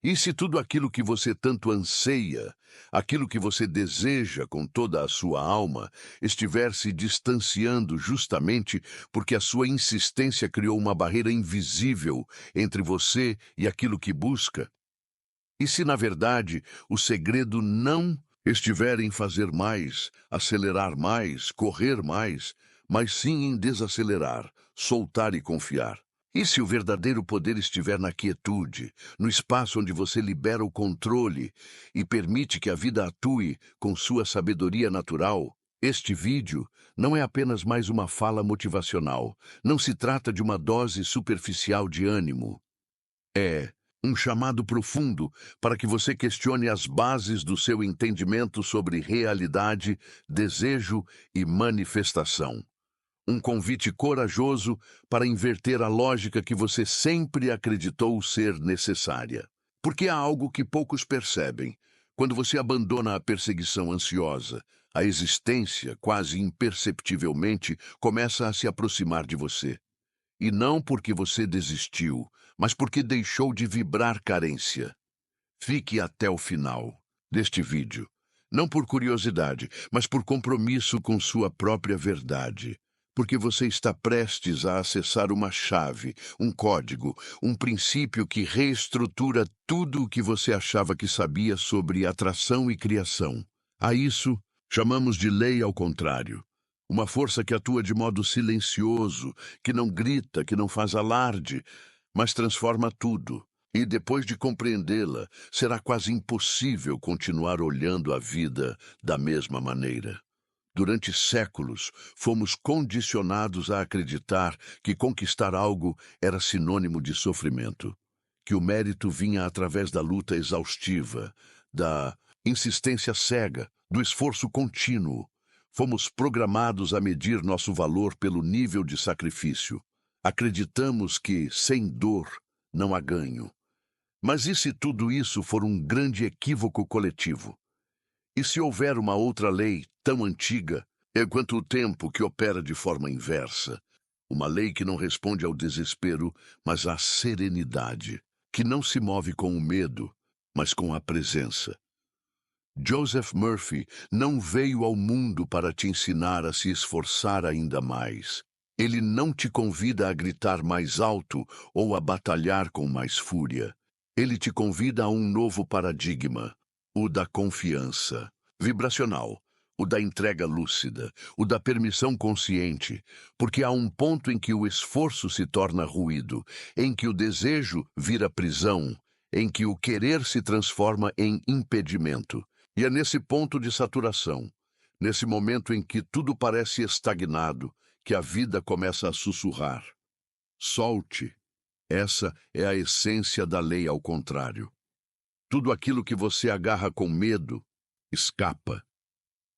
E se tudo aquilo que você tanto anseia, aquilo que você deseja com toda a sua alma, estiver se distanciando justamente porque a sua insistência criou uma barreira invisível entre você e aquilo que busca? E se, na verdade, o segredo não estiver em fazer mais, acelerar mais, correr mais, mas sim em desacelerar, soltar e confiar? E se o verdadeiro poder estiver na quietude, no espaço onde você libera o controle e permite que a vida atue com sua sabedoria natural? Este vídeo não é apenas mais uma fala motivacional. Não se trata de uma dose superficial de ânimo. É um chamado profundo para que você questione as bases do seu entendimento sobre realidade, desejo e manifestação. Um convite corajoso para inverter a lógica que você sempre acreditou ser necessária. Porque há algo que poucos percebem. Quando você abandona a perseguição ansiosa, a existência, quase imperceptivelmente, começa a se aproximar de você. E não porque você desistiu, mas porque deixou de vibrar carência. Fique até o final deste vídeo. Não por curiosidade, mas por compromisso com sua própria verdade. Porque você está prestes a acessar uma chave, um código, um princípio que reestrutura tudo o que você achava que sabia sobre atração e criação. A isso chamamos de lei ao contrário. Uma força que atua de modo silencioso, que não grita, que não faz alarde, mas transforma tudo. E depois de compreendê-la, será quase impossível continuar olhando a vida da mesma maneira. Durante séculos, fomos condicionados a acreditar que conquistar algo era sinônimo de sofrimento, que o mérito vinha através da luta exaustiva, da insistência cega, do esforço contínuo. Fomos programados a medir nosso valor pelo nível de sacrifício. Acreditamos que, sem dor, não há ganho. Mas e se tudo isso for um grande equívoco coletivo? E se houver uma outra lei tão antiga quanto o tempo que opera de forma inversa? Uma lei que não responde ao desespero, mas à serenidade, que não se move com o medo, mas com a presença. Joseph Murphy não veio ao mundo para te ensinar a se esforçar ainda mais. Ele não te convida a gritar mais alto ou a batalhar com mais fúria. Ele te convida a um novo paradigma, o da confiança vibracional, o da entrega lúcida, o da permissão consciente, porque há um ponto em que o esforço se torna ruído, em que o desejo vira prisão, em que o querer se transforma em impedimento. E é nesse ponto de saturação, nesse momento em que tudo parece estagnado, que a vida começa a sussurrar. Solte. Essa é a essência da lei ao contrário. Tudo aquilo que você agarra com medo, escapa.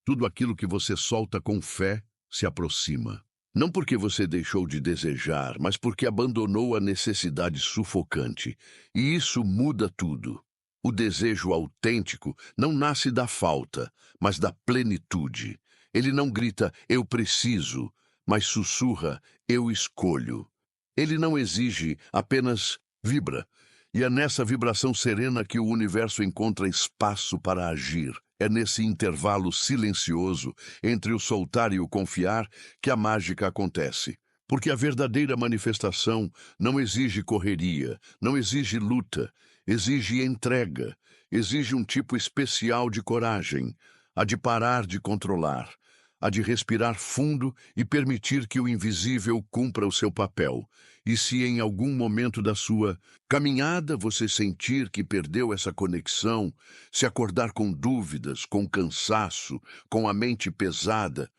Tudo aquilo que você solta com fé, se aproxima. Não porque você deixou de desejar, mas porque abandonou a necessidade sufocante. E isso muda tudo. O desejo autêntico não nasce da falta, mas da plenitude. Ele não grita, eu preciso, mas sussurra, eu escolho. Ele não exige, apenas vibra. E é nessa vibração serena que o universo encontra espaço para agir. É nesse intervalo silencioso entre o soltar e o confiar que a mágica acontece. Porque a verdadeira manifestação não exige correria, não exige luta, exige entrega, exige um tipo especial de coragem, a de parar de controlar, a de respirar fundo e permitir que o invisível cumpra o seu papel. E se em algum momento da sua caminhada você sentir que perdeu essa conexão, se acordar com dúvidas, com cansaço, com a mente pesada,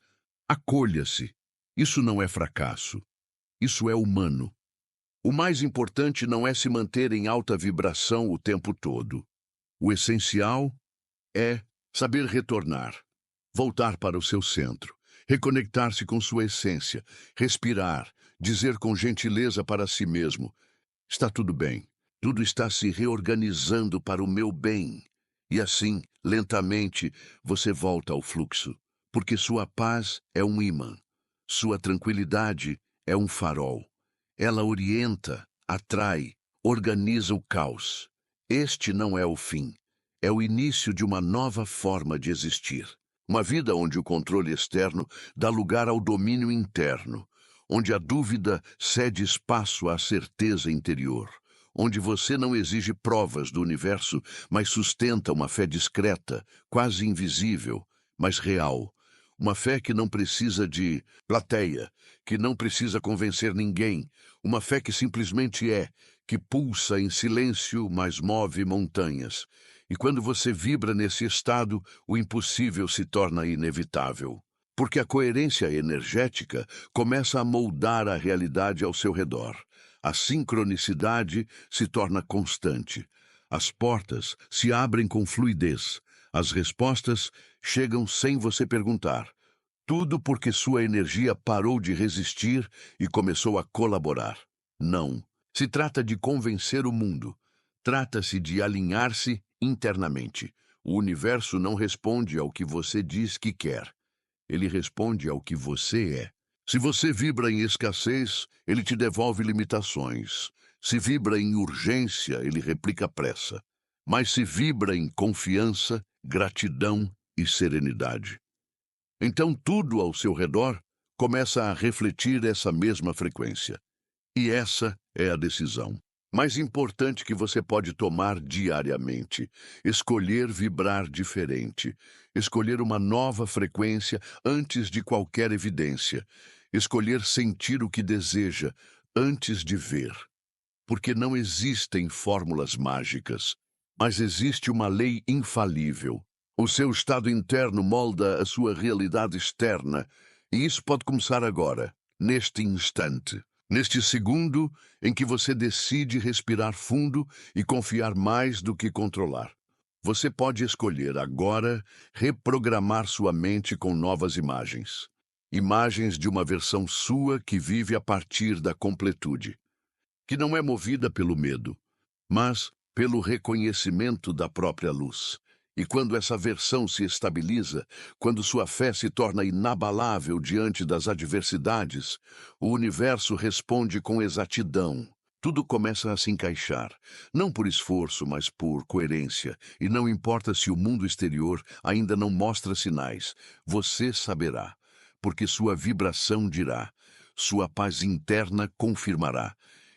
acolha-se. Isso não é fracasso. Isso é humano. O mais importante não é se manter em alta vibração o tempo todo. O essencial é saber retornar, voltar para o seu centro, reconectar-se com sua essência, respirar, dizer com gentileza para si mesmo: está tudo bem, tudo está se reorganizando para o meu bem. E assim, lentamente, você volta ao fluxo, porque sua paz é um ímã, sua tranquilidade é um farol. Ela orienta, atrai, organiza o caos. Este não é o fim. É o início de uma nova forma de existir. Uma vida onde o controle externo dá lugar ao domínio interno, onde a dúvida cede espaço à certeza interior, onde você não exige provas do universo, mas sustenta uma fé discreta, quase invisível, mas real. Uma fé que não precisa de plateia, que não precisa convencer ninguém, uma fé que simplesmente é, que pulsa em silêncio, mas move montanhas. E quando você vibra nesse estado, o impossível se torna inevitável. Porque a coerência energética começa a moldar a realidade ao seu redor. A sincronicidade se torna constante. As portas se abrem com fluidez. As respostas chegam sem você perguntar. Tudo porque sua energia parou de resistir e começou a colaborar. Não. Se trata de convencer o mundo. Trata-se de alinhar-se internamente. O universo não responde ao que você diz que quer. Ele responde ao que você é. Se você vibra em escassez, ele te devolve limitações. Se vibra em urgência, ele replica pressa. Mas se vibra em confiança, gratidão e serenidade. Então tudo ao seu redor começa a refletir essa mesma frequência. E essa é a decisão mais importante que você pode tomar diariamente. Escolher vibrar diferente. Escolher uma nova frequência antes de qualquer evidência. Escolher sentir o que deseja antes de ver. Porque não existem fórmulas mágicas, mas existe uma lei infalível. O seu estado interno molda a sua realidade externa, e isso pode começar agora, neste instante. Neste segundo em que você decide respirar fundo e confiar mais do que controlar. Você pode escolher agora reprogramar sua mente com novas imagens. Imagens de uma versão sua que vive a partir da completude, que não é movida pelo medo, mas pelo reconhecimento da própria luz. E quando essa versão se estabiliza, quando sua fé se torna inabalável diante das adversidades, o universo responde com exatidão. Tudo começa a se encaixar, não por esforço, mas por coerência. E não importa se o mundo exterior ainda não mostra sinais, você saberá, porque sua vibração dirá, sua paz interna confirmará,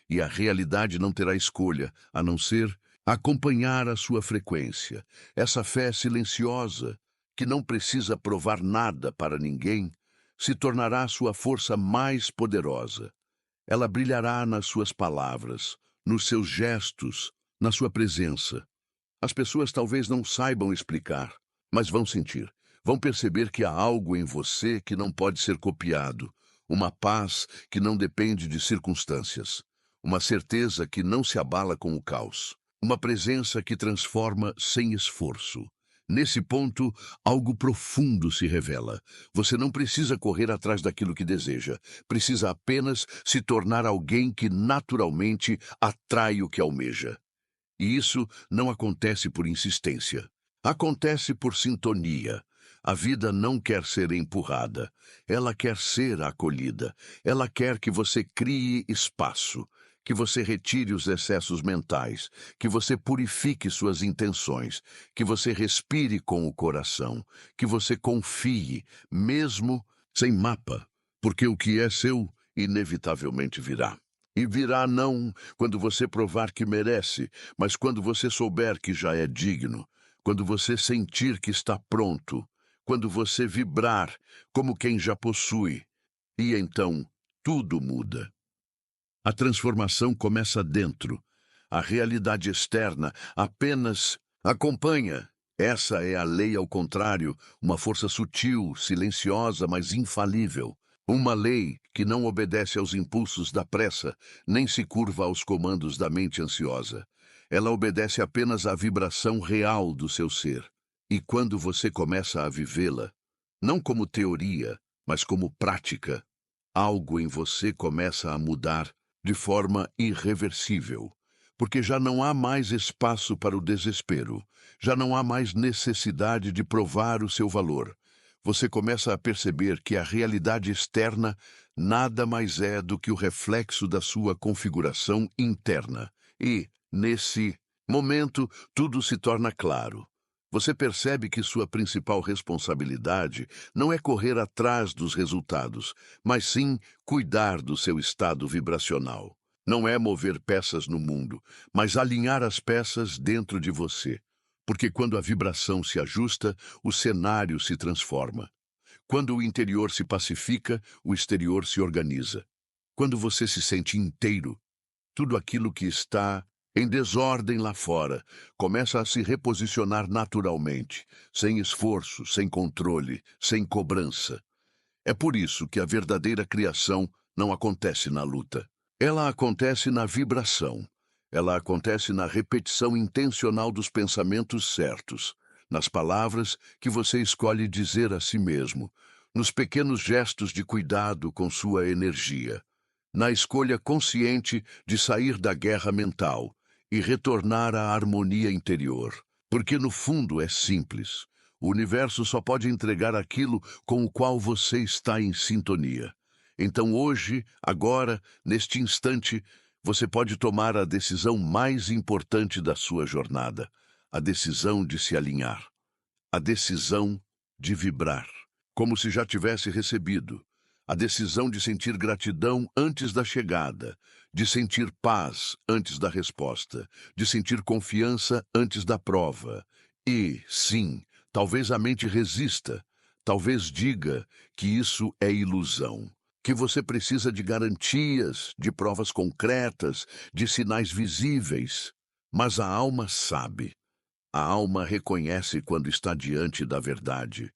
e a realidade não terá escolha, a não ser acompanhar a sua frequência. Essa fé silenciosa, que não precisa provar nada para ninguém, se tornará sua força mais poderosa. Ela brilhará nas suas palavras, nos seus gestos, na sua presença. As pessoas talvez não saibam explicar, mas vão sentir. Vão perceber que há algo em você que não pode ser copiado, uma paz que não depende de circunstâncias, uma certeza que não se abala com o caos. Uma presença que transforma sem esforço. Nesse ponto, algo profundo se revela. Você não precisa correr atrás daquilo que deseja. Precisa apenas se tornar alguém que naturalmente atrai o que almeja. E isso não acontece por insistência. Acontece por sintonia. A vida não quer ser empurrada. Ela quer ser acolhida. Ela quer que você crie espaço, que você retire os excessos mentais, que você purifique suas intenções, que você respire com o coração, que você confie, mesmo sem mapa, porque o que é seu, inevitavelmente virá. E virá não quando você provar que merece, mas quando você souber que já é digno, quando você sentir que está pronto, quando você vibrar como quem já possui. E então, tudo muda. A transformação começa dentro. A realidade externa apenas acompanha. Essa é a lei ao contrário, uma força sutil, silenciosa, mas infalível. Uma lei que não obedece aos impulsos da pressa, nem se curva aos comandos da mente ansiosa. Ela obedece apenas à vibração real do seu ser. E quando você começa a vivê-la, não como teoria, mas como prática, algo em você começa a mudar de forma irreversível, porque já não há mais espaço para o desespero, já não há mais necessidade de provar o seu valor. Você começa a perceber que a realidade externa nada mais é do que o reflexo da sua configuração interna. E, nesse momento, tudo se torna claro. Você percebe que sua principal responsabilidade não é correr atrás dos resultados, mas sim cuidar do seu estado vibracional. Não é mover peças no mundo, mas alinhar as peças dentro de você. Porque quando a vibração se ajusta, o cenário se transforma. Quando o interior se pacifica, o exterior se organiza. Quando você se sente inteiro, tudo aquilo que está em desordem lá fora começa a se reposicionar naturalmente, sem esforço, sem controle, sem cobrança. É por isso que a verdadeira criação não acontece na luta. Ela acontece na vibração. Ela acontece na repetição intencional dos pensamentos certos, nas palavras que você escolhe dizer a si mesmo, nos pequenos gestos de cuidado com sua energia, na escolha consciente de sair da guerra mental e retornar à harmonia interior. Porque no fundo é simples. O universo só pode entregar aquilo com o qual você está em sintonia. Então hoje, agora, neste instante, você pode tomar a decisão mais importante da sua jornada, a decisão de se alinhar, a decisão de vibrar, como se já tivesse recebido, a decisão de sentir gratidão antes da chegada, de sentir paz antes da resposta, de sentir confiança antes da prova. E, sim, talvez a mente resista, talvez diga que isso é ilusão, que você precisa de garantias, de provas concretas, de sinais visíveis. Mas a alma sabe. A alma reconhece quando está diante da verdade.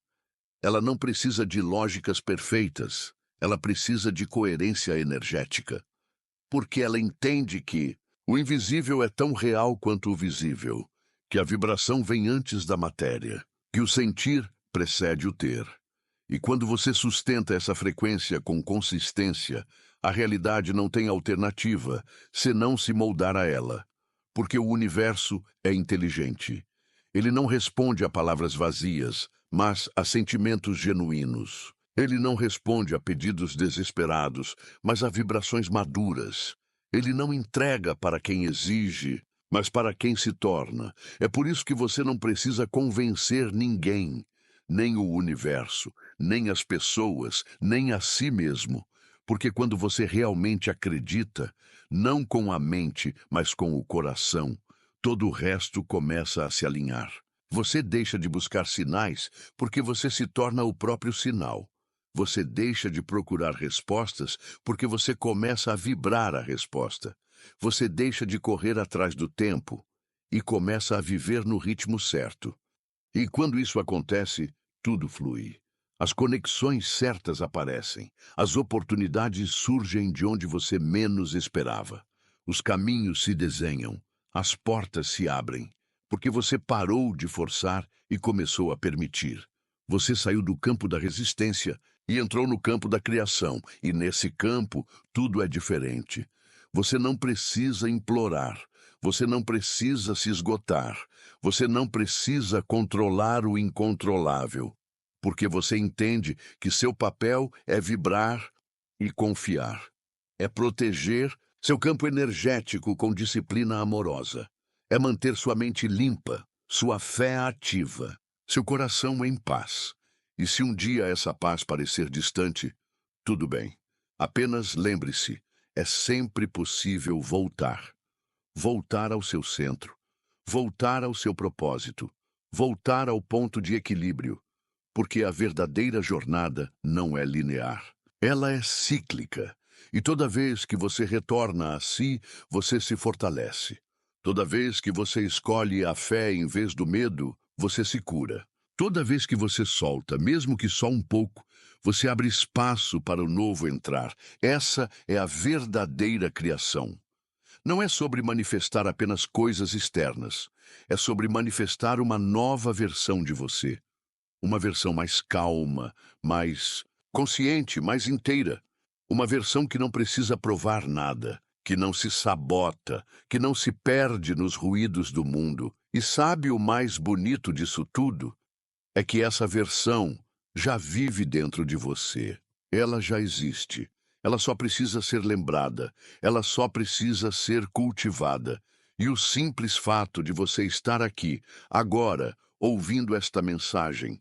Ela não precisa de lógicas perfeitas. Ela precisa de coerência energética. Porque ela entende que o invisível é tão real quanto o visível, que a vibração vem antes da matéria, que o sentir precede o ter. E quando você sustenta essa frequência com consistência, a realidade não tem alternativa senão se moldar a ela. Porque o universo é inteligente. Ele não responde a palavras vazias, mas a sentimentos genuínos. Ele não responde a pedidos desesperados, mas a vibrações maduras. Ele não entrega para quem exige, mas para quem se torna. É por isso que você não precisa convencer ninguém, nem o universo, nem as pessoas, nem a si mesmo. Porque quando você realmente acredita, não com a mente, mas com o coração, todo o resto começa a se alinhar. Você deixa de buscar sinais porque você se torna o próprio sinal. Você deixa de procurar respostas porque você começa a vibrar a resposta. Você deixa de correr atrás do tempo e começa a viver no ritmo certo. E quando isso acontece, tudo flui. As conexões certas aparecem. As oportunidades surgem de onde você menos esperava. Os caminhos se desenham. As portas se abrem. Porque você parou de forçar e começou a permitir. Você saiu do campo da resistência e entrou no campo da criação. E nesse campo, tudo é diferente. Você não precisa implorar. Você não precisa se esgotar. Você não precisa controlar o incontrolável. Porque você entende que seu papel é vibrar e confiar. É proteger seu campo energético com disciplina amorosa. É manter sua mente limpa, sua fé ativa, seu coração em paz. E se um dia essa paz parecer distante, tudo bem. Apenas lembre-se, é sempre possível voltar. Voltar ao seu centro. Voltar ao seu propósito. Voltar ao ponto de equilíbrio. Porque a verdadeira jornada não é linear. Ela é cíclica. E toda vez que você retorna a si, você se fortalece. Toda vez que você escolhe a fé em vez do medo, você se cura. Toda vez que você solta, mesmo que só um pouco, você abre espaço para o novo entrar. Essa é a verdadeira criação. Não é sobre manifestar apenas coisas externas. É sobre manifestar uma nova versão de você. Uma versão mais calma, mais consciente, mais inteira. Uma versão que não precisa provar nada, que não se sabota, que não se perde nos ruídos do mundo. E sabe o mais bonito disso tudo? É que essa versão já vive dentro de você. Ela já existe. Ela só precisa ser lembrada. Ela só precisa ser cultivada. E o simples fato de você estar aqui, agora, ouvindo esta mensagem,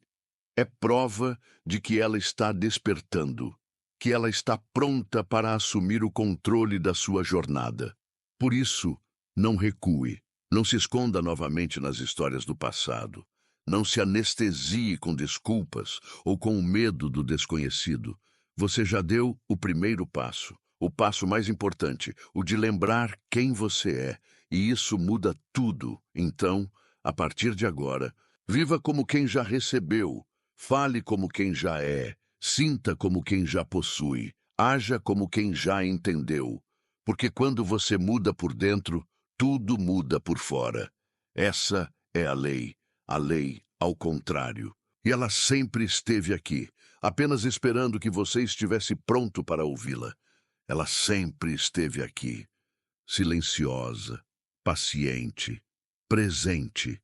é prova de que ela está despertando, que ela está pronta para assumir o controle da sua jornada. Por isso, não recue, não se esconda novamente nas histórias do passado, não se anestesie com desculpas ou com o medo do desconhecido. Você já deu o primeiro passo, o passo mais importante, o de lembrar quem você é, e isso muda tudo. Então, a partir de agora, viva como quem já recebeu. Fale como quem já é, sinta como quem já possui, haja como quem já entendeu. Porque quando você muda por dentro, tudo muda por fora. Essa é a lei ao contrário. E ela sempre esteve aqui, apenas esperando que você estivesse pronto para ouvi-la. Ela sempre esteve aqui, silenciosa, paciente, presente,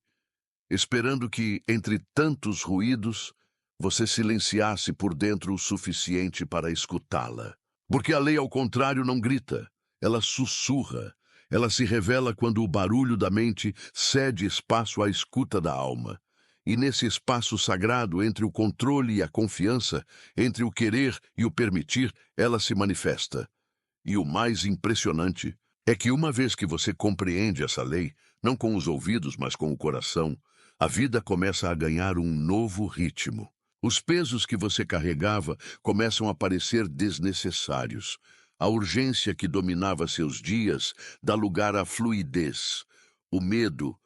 esperando que, entre tantos ruídos, você silenciasse por dentro o suficiente para escutá-la. Porque a lei, ao contrário, não grita, ela sussurra. Ela se revela quando o barulho da mente cede espaço à escuta da alma. E nesse espaço sagrado entre o controle e a confiança, entre o querer e o permitir, ela se manifesta. E o mais impressionante é que uma vez que você compreende essa lei, não com os ouvidos, mas com o coração, a vida começa a ganhar um novo ritmo. Os pesos que você carregava começam a parecer desnecessários. A urgência que dominava seus dias dá lugar à fluidez. O medo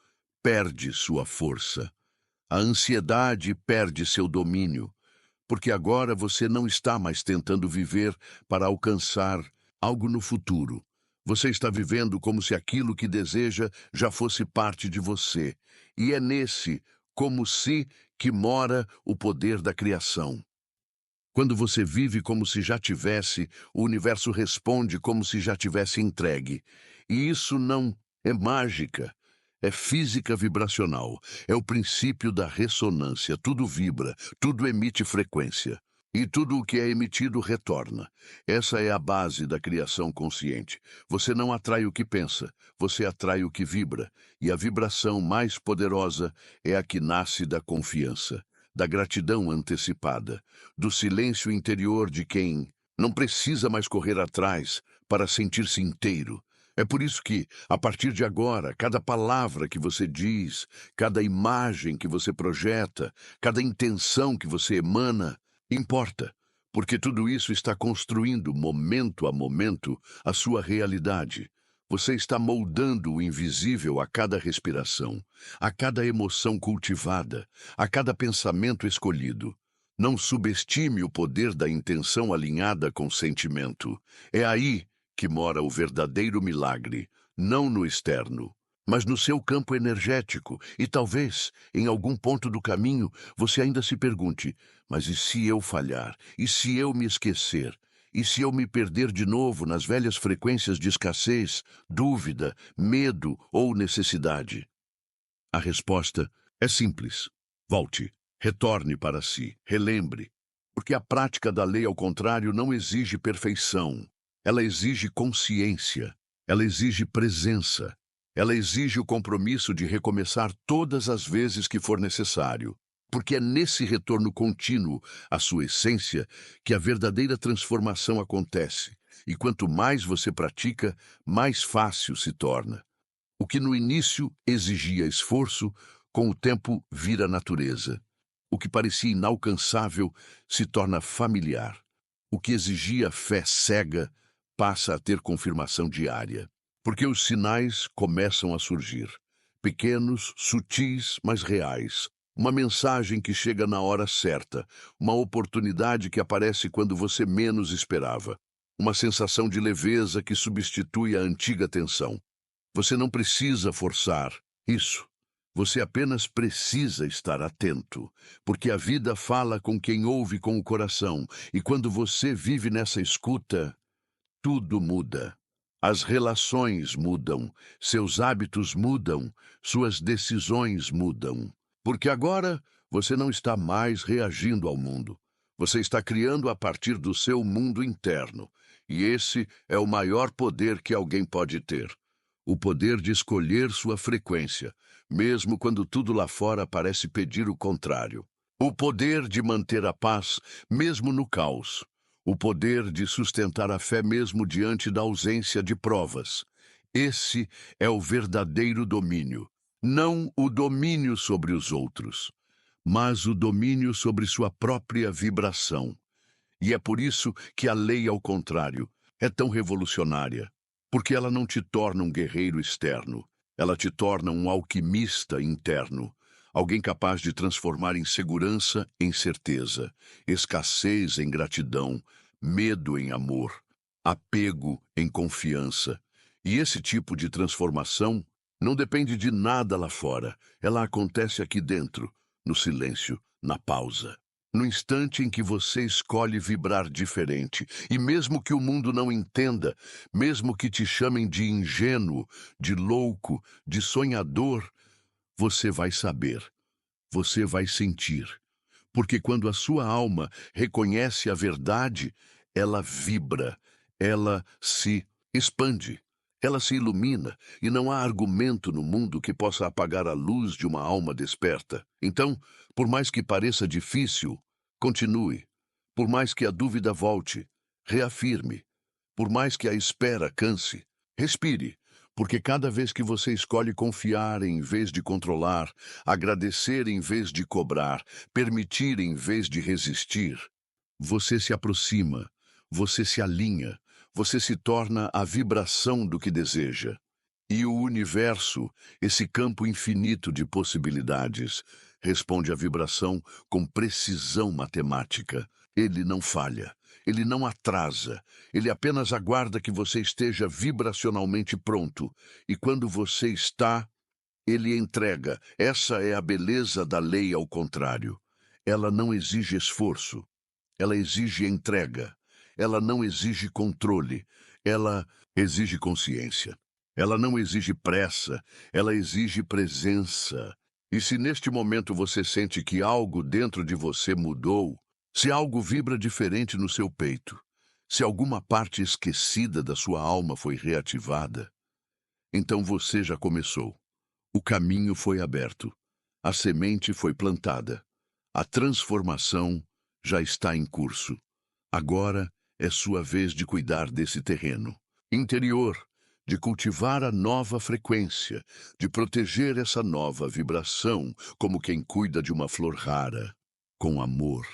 perde sua força. A ansiedade perde seu domínio, porque agora você não está mais tentando viver para alcançar algo no futuro. Você está vivendo como se aquilo que deseja já fosse parte de você. E é nesse como se que mora o poder da criação. Quando você vive como se já tivesse, o universo responde como se já tivesse entregue. E isso não é mágica, é física vibracional, é o princípio da ressonância. Tudo vibra, tudo emite frequência. E tudo o que é emitido retorna. Essa é a base da criação consciente. Você não atrai o que pensa, você atrai o que vibra. E a vibração mais poderosa é a que nasce da confiança, da gratidão antecipada, do silêncio interior de quem não precisa mais correr atrás para sentir-se inteiro. É por isso que, a partir de agora, cada palavra que você diz, cada imagem que você projeta, cada intenção que você emana, importa, porque tudo isso está construindo, momento a momento, a sua realidade. Você está moldando o invisível a cada respiração, a cada emoção cultivada, a cada pensamento escolhido. Não subestime o poder da intenção alinhada com o sentimento. É aí que mora o verdadeiro milagre, não no externo, mas no seu campo energético. E talvez, em algum ponto do caminho, você ainda se pergunte: mas e se eu falhar? E se eu me esquecer? E se eu me perder de novo nas velhas frequências de escassez, dúvida, medo ou necessidade? A resposta é simples. Volte, retorne para si, relembre. Porque a prática da lei, ao contrário, não exige perfeição. Ela exige consciência, ela exige presença, ela exige o compromisso de recomeçar todas as vezes que for necessário. Porque é nesse retorno contínuo à sua essência que a verdadeira transformação acontece. E quanto mais você pratica, mais fácil se torna. O que no início exigia esforço, com o tempo vira natureza. O que parecia inalcançável se torna familiar. O que exigia fé cega passa a ter confirmação diária. Porque os sinais começam a surgir. Pequenos, sutis, mas reais. Uma mensagem que chega na hora certa. Uma oportunidade que aparece quando você menos esperava. Uma sensação de leveza que substitui a antiga tensão. Você não precisa forçar isso. Você apenas precisa estar atento, porque a vida fala com quem ouve com o coração, e quando você vive nessa escuta, tudo muda. As relações mudam, seus hábitos mudam, suas decisões mudam. Porque agora você não está mais reagindo ao mundo. Você está criando a partir do seu mundo interno, e esse é o maior poder que alguém pode ter. o poder de escolher sua frequência, mesmo quando tudo lá fora parece pedir o contrário. O poder de manter a paz, mesmo no caos. O poder de sustentar a fé mesmo diante da ausência de provas. Esse é o verdadeiro domínio. Não o domínio sobre os outros, mas o domínio sobre sua própria vibração. E é por isso que a lei ao contrário é tão revolucionária, porque ela não te torna um guerreiro externo, ela te torna um alquimista interno, alguém capaz de transformar insegurança em certeza, escassez em gratidão, medo em amor, apego em confiança. E esse tipo de transformação não depende de nada lá fora, ela acontece aqui dentro, no silêncio, na pausa. No instante em que você escolhe vibrar diferente, e mesmo que o mundo não entenda, mesmo que te chamem de ingênuo, de louco, de sonhador, você vai saber, você vai sentir. Porque quando a sua alma reconhece a verdade, ela vibra, ela se expande, ela se ilumina, e não há argumento no mundo que possa apagar a luz de uma alma desperta. Então, por mais que pareça difícil, continue. Por mais que a dúvida volte, reafirme. Por mais que a espera canse, respire. Porque cada vez que você escolhe confiar em vez de controlar, agradecer em vez de cobrar, permitir em vez de resistir, você se aproxima, você se alinha, você se torna a vibração do que deseja. E o universo, esse campo infinito de possibilidades, responde à vibração com precisão matemática. Ele não falha, ele não atrasa, ele apenas aguarda que você esteja vibracionalmente pronto. E quando você está, ele entrega. Essa é a beleza da lei ao contrário. Ela não exige esforço, ela exige entrega. Ela não exige controle, ela exige consciência. Ela não exige pressa, ela exige presença. E se neste momento você sente que algo dentro de você mudou, se algo vibra diferente no seu peito, se alguma parte esquecida da sua alma foi reativada, então você já começou. O caminho foi aberto, a semente foi plantada, a transformação já está em curso. Agora é sua vez de cuidar desse terreno interior, de cultivar a nova frequência, de proteger essa nova vibração, como quem cuida de uma flor rara, com amor,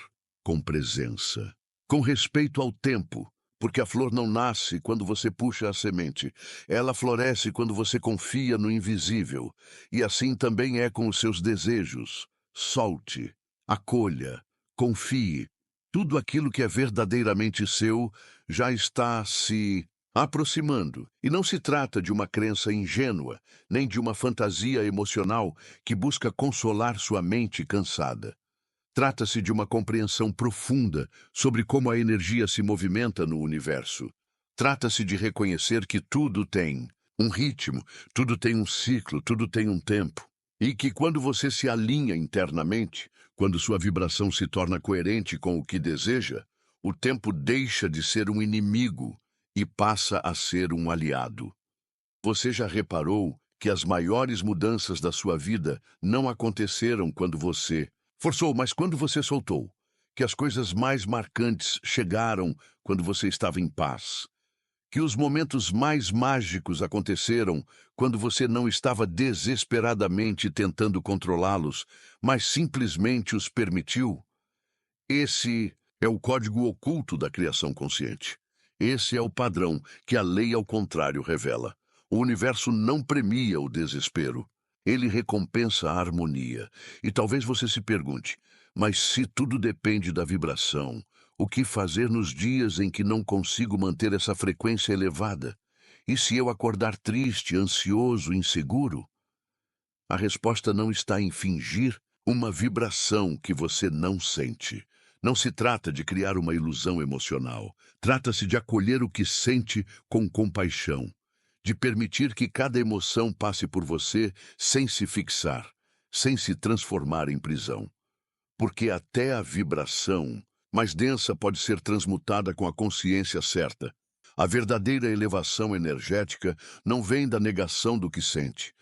com presença, com respeito ao tempo, porque a flor não nasce quando você puxa a semente, ela floresce quando você confia no invisível, e assim também é com os seus desejos. Solte, acolha, confie. Tudo aquilo que é verdadeiramente seu já está se aproximando. E não se trata de uma crença ingênua, nem de uma fantasia emocional que busca consolar sua mente cansada. Trata-se de uma compreensão profunda sobre como a energia se movimenta no universo. Trata-se de reconhecer que tudo tem um ritmo, tudo tem um ciclo, tudo tem um tempo. E que quando você se alinha internamente, quando sua vibração se torna coerente com o que deseja, o tempo deixa de ser um inimigo e passa a ser um aliado. Você já reparou que as maiores mudanças da sua vida não aconteceram quando você forçou, mas quando você soltou? Que as coisas mais marcantes chegaram quando você estava em paz? Que os momentos mais mágicos aconteceram quando você não estava desesperadamente tentando controlá-los, mas simplesmente os permitiu? Esse é o código oculto da criação consciente. Esse é o padrão que a lei ao contrário revela. O universo não premia o desespero. Ele recompensa a harmonia. E talvez você se pergunte, mas se tudo depende da vibração, o que fazer nos dias em que não consigo manter essa frequência elevada? E se eu acordar triste, ansioso, inseguro? A resposta não está em fingir uma vibração que você não sente. Não se trata de criar uma ilusão emocional. Trata-se de acolher o que sente com compaixão, de permitir que cada emoção passe por você sem se fixar, sem se transformar em prisão. Porque até a vibração mais densa pode ser transmutada com a consciência certa. A verdadeira elevação energética não vem da negação do que sente,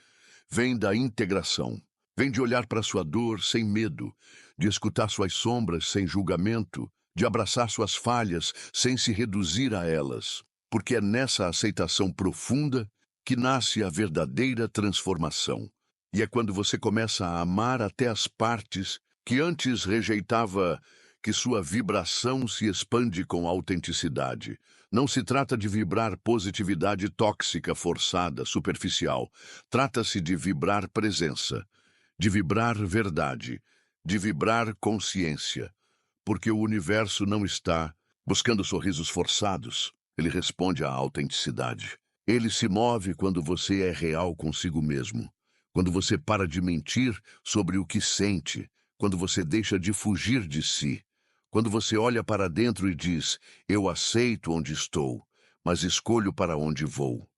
vem da integração. Vem de olhar para sua dor sem medo, de escutar suas sombras sem julgamento, de abraçar suas falhas sem se reduzir a elas. Porque é nessa aceitação profunda que nasce a verdadeira transformação. E é quando você começa a amar até as partes que antes rejeitava, que sua vibração se expande com autenticidade. Não se trata de vibrar positividade tóxica, forçada, superficial. Trata-se de vibrar presença, de vibrar verdade, de vibrar consciência. Porque o universo não está buscando sorrisos forçados. Ele responde à autenticidade. Ele se move quando você é real consigo mesmo. Quando você para de mentir sobre o que sente. Quando você deixa de fugir de si. Quando você olha para dentro e diz, eu aceito onde estou, mas escolho para onde vou.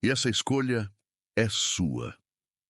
E essa escolha é sua.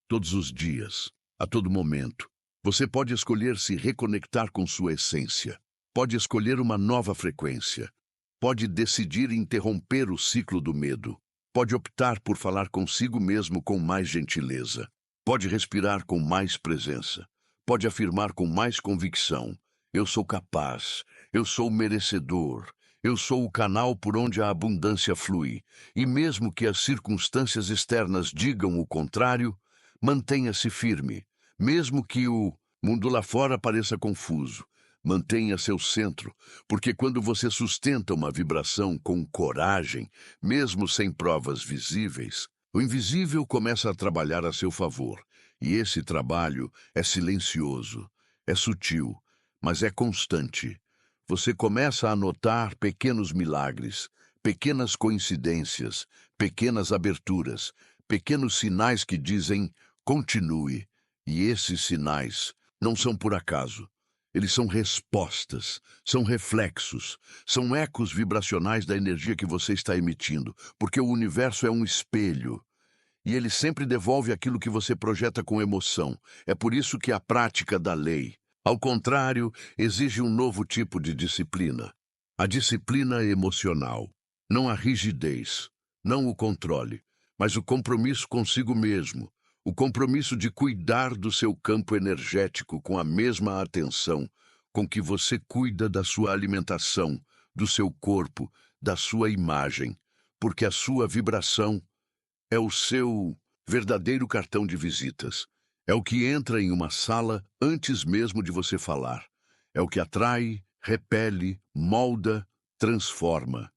Todos os dias, a todo momento. Você pode escolher se reconectar com sua essência. Pode escolher uma nova frequência. Pode decidir interromper o ciclo do medo. Pode optar por falar consigo mesmo com mais gentileza. Pode respirar com mais presença. Pode afirmar com mais convicção. Eu sou capaz, eu sou merecedor, eu sou o canal por onde a abundância flui. E mesmo que as circunstâncias externas digam o contrário, mantenha-se firme. Mesmo que o mundo lá fora pareça confuso, mantenha seu centro, porque quando você sustenta uma vibração com coragem, mesmo sem provas visíveis, o invisível começa a trabalhar a seu favor. E esse trabalho é silencioso, é sutil, mas é constante. Você começa a notar pequenos milagres, pequenas coincidências, pequenas aberturas, pequenos sinais que dizem, continue. E esses sinais não são por acaso. Eles são respostas, são reflexos, são ecos vibracionais da energia que você está emitindo, porque o universo é um espelho. E ele sempre devolve aquilo que você projeta com emoção. É por isso que a prática da lei, ao contrário, exige um novo tipo de disciplina. A disciplina emocional. Não a rigidez, não o controle, mas o compromisso consigo mesmo. O compromisso de cuidar do seu campo energético com a mesma atenção com que você cuida da sua alimentação, do seu corpo, da sua imagem. Porque a sua vibração é o seu verdadeiro cartão de visitas. É o que entra em uma sala antes mesmo de você falar. É o que atrai, repele, molda, transforma.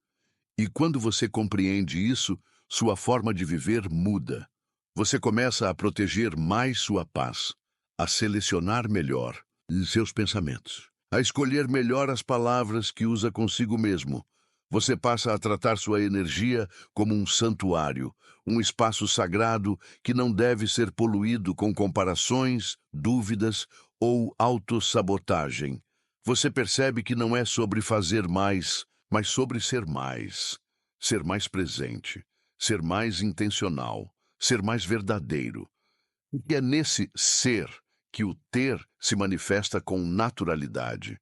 E quando você compreende isso, sua forma de viver muda. Você começa a proteger mais sua paz, a selecionar melhor seus pensamentos, a escolher melhor as palavras que usa consigo mesmo. Você passa a tratar sua energia como um santuário, um espaço sagrado que não deve ser poluído com comparações, dúvidas ou autossabotagem. Você percebe que não é sobre fazer mais, mas sobre ser mais presente, ser mais intencional, ser mais verdadeiro. E é nesse ser que o ter se manifesta com naturalidade.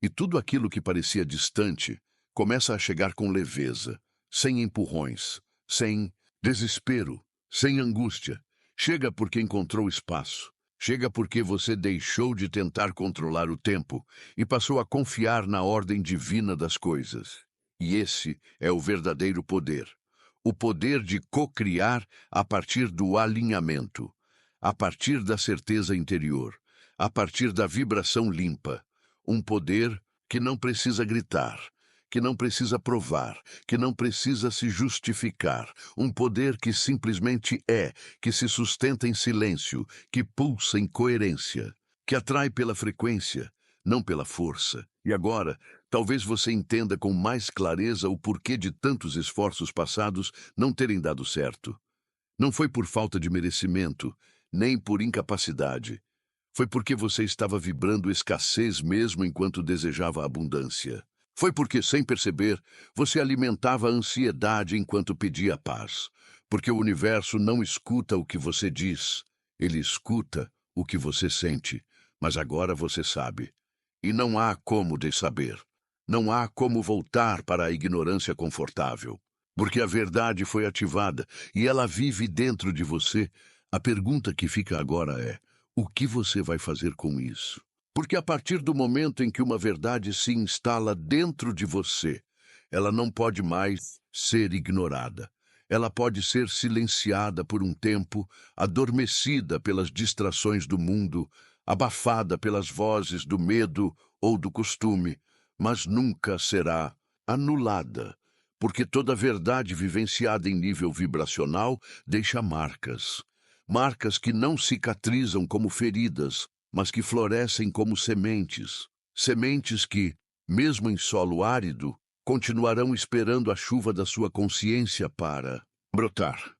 E tudo aquilo que parecia distante começa a chegar com leveza, sem empurrões, sem desespero, sem angústia. Chega porque encontrou espaço. Chega porque você deixou de tentar controlar o tempo e passou a confiar na ordem divina das coisas. E esse é o verdadeiro poder. O poder de co-criar a partir do alinhamento, a partir da certeza interior, a partir da vibração limpa. Um poder que não precisa gritar, que não precisa provar, que não precisa se justificar. Um poder que simplesmente é, que se sustenta em silêncio, que pulsa em coerência, que atrai pela frequência, não pela força. E agora, talvez você entenda com mais clareza o porquê de tantos esforços passados não terem dado certo. Não foi por falta de merecimento, nem por incapacidade. Foi porque você estava vibrando escassez mesmo enquanto desejava abundância. Foi porque, sem perceber, você alimentava a ansiedade enquanto pedia paz. Porque o universo não escuta o que você diz, ele escuta o que você sente. Mas agora você sabe. E não há como saber. Não há como voltar para a ignorância confortável. porque a verdade foi ativada e ela vive dentro de você. A pergunta que fica agora é: o que você vai fazer com isso? Porque a partir do momento em que uma verdade se instala dentro de você, ela não pode mais ser ignorada. Ela pode ser silenciada por um tempo, adormecida pelas distrações do mundo, abafada pelas vozes do medo ou do costume, mas nunca será anulada, porque toda verdade vivenciada em nível vibracional deixa marcas. Marcas que não cicatrizam como feridas, mas que florescem como sementes. Sementes que, mesmo em solo árido, continuarão esperando a chuva da sua consciência para brotar.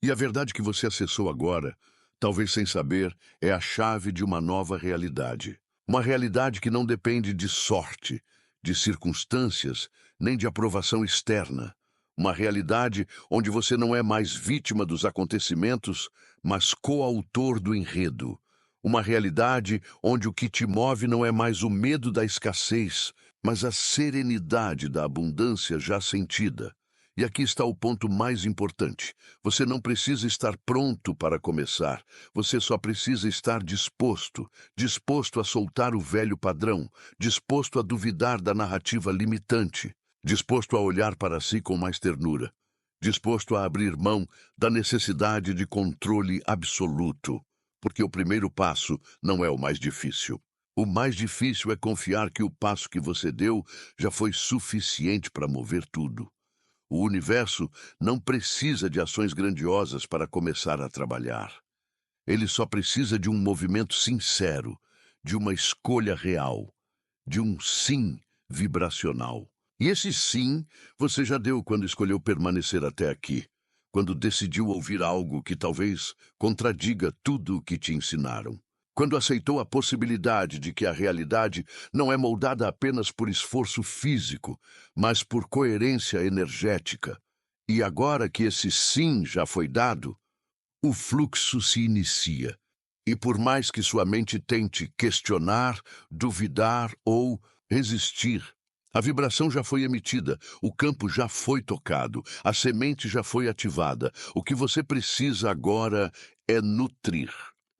E a verdade que você acessou agora, talvez sem saber, é a chave de uma nova realidade. Uma realidade que não depende de sorte, de circunstâncias, nem de aprovação externa. Uma realidade onde você não é mais vítima dos acontecimentos, mas coautor do enredo. Uma realidade onde o que te move não é mais o medo da escassez, mas a serenidade da abundância já sentida. E aqui está o ponto mais importante. Você não precisa estar pronto para começar. Você só precisa estar disposto, disposto a soltar o velho padrão, disposto a duvidar da narrativa limitante, disposto a olhar para si com mais ternura, disposto a abrir mão da necessidade de controle absoluto, porque o primeiro passo não é o mais difícil. O mais difícil é confiar que o passo que você deu já foi suficiente para mover tudo. O universo não precisa de ações grandiosas para começar a trabalhar. Ele só precisa de um movimento sincero, de uma escolha real, de um sim vibracional. E esse sim você já deu quando escolheu permanecer até aqui, quando decidiu ouvir algo que talvez contradiga tudo o que te ensinaram. Quando aceitou a possibilidade de que a realidade não é moldada apenas por esforço físico, mas por coerência energética. E agora que esse sim já foi dado, o fluxo se inicia. E por mais que sua mente tente questionar, duvidar ou resistir, a vibração já foi emitida, o campo já foi tocado, a semente já foi ativada. O que você precisa agora é nutrir.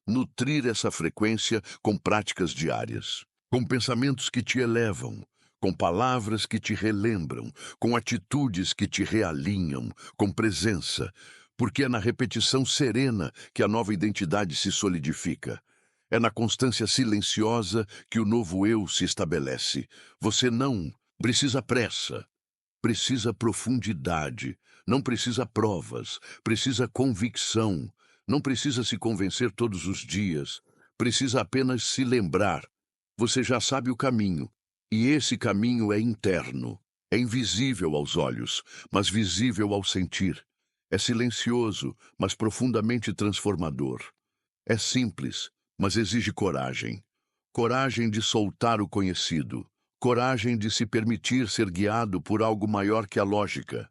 Nutrir essa frequência com práticas diárias, com pensamentos que te elevam, com palavras que te relembram, com atitudes que te realinham, com presença, porque é na repetição serena que a nova identidade se solidifica. É na constância silenciosa que o novo eu se estabelece. Você não precisa pressa, precisa profundidade, não precisa provas, precisa convicção, não precisa se convencer todos os dias, precisa apenas se lembrar. Você já sabe o caminho, e esse caminho é interno, é invisível aos olhos, mas visível ao sentir. É silencioso, mas profundamente transformador. É simples, mas exige coragem. Coragem de soltar o conhecido. Coragem de se permitir ser guiado por algo maior que a lógica.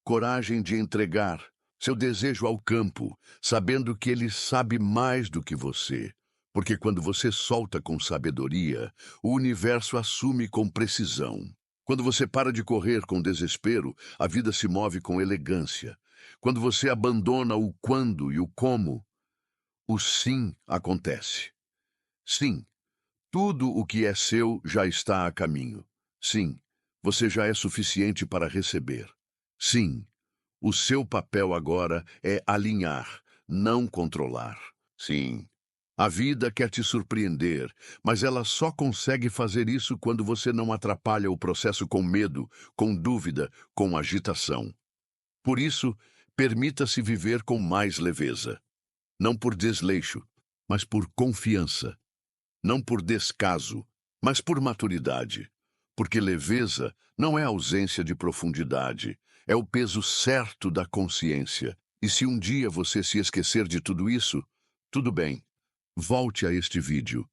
Coragem de entregar seu desejo ao campo, sabendo que ele sabe mais do que você. Porque quando você solta com sabedoria, o universo assume com precisão. Quando você para de correr com desespero, a vida se move com elegância. Quando você abandona o quando e o como, o sim acontece. Sim, tudo o que é seu já está a caminho. Sim, você já é suficiente para receber. Sim, o seu papel agora é alinhar, não controlar. Sim, a vida quer te surpreender, mas ela só consegue fazer isso quando você não atrapalha o processo com medo, com dúvida, com agitação. Por isso, permita-se viver com mais leveza. Não por desleixo, mas por confiança. Não por descaso, mas por maturidade. Porque leveza não é ausência de profundidade, é o peso certo da consciência. E se um dia você se esquecer de tudo isso, tudo bem. Volte a este vídeo.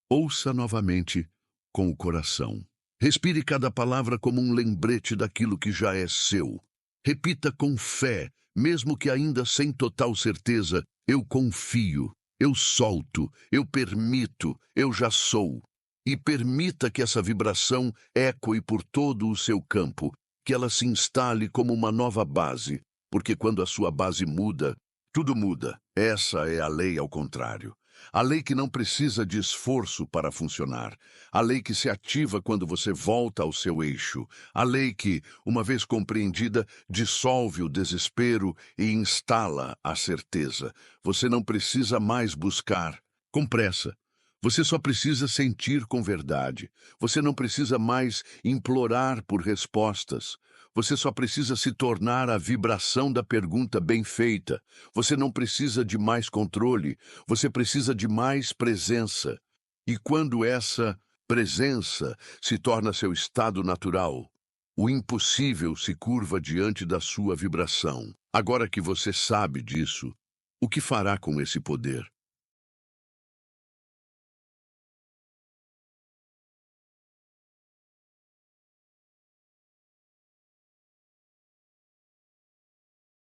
Ouça novamente com o coração. Respire cada palavra como um lembrete daquilo que já é seu. Repita com fé, mesmo que ainda sem total certeza: eu confio, eu solto, eu permito, eu já sou. E permita que essa vibração ecoe por todo o seu campo, que ela se instale como uma nova base, porque quando a sua base muda, tudo muda. Essa é a lei ao contrário. A lei que não precisa de esforço para funcionar. A lei que se ativa quando você volta ao seu eixo. A lei que, uma vez compreendida, dissolve o desespero e instala a certeza. Você não precisa mais buscar com pressa. Você só precisa sentir com verdade. Você não precisa mais implorar por respostas. Você só precisa se tornar a vibração da pergunta bem feita. Você não precisa de mais controle. Você precisa de mais presença. E quando essa presença se torna seu estado natural, o impossível se curva diante da sua vibração. Agora que você sabe disso, o que fará com esse poder?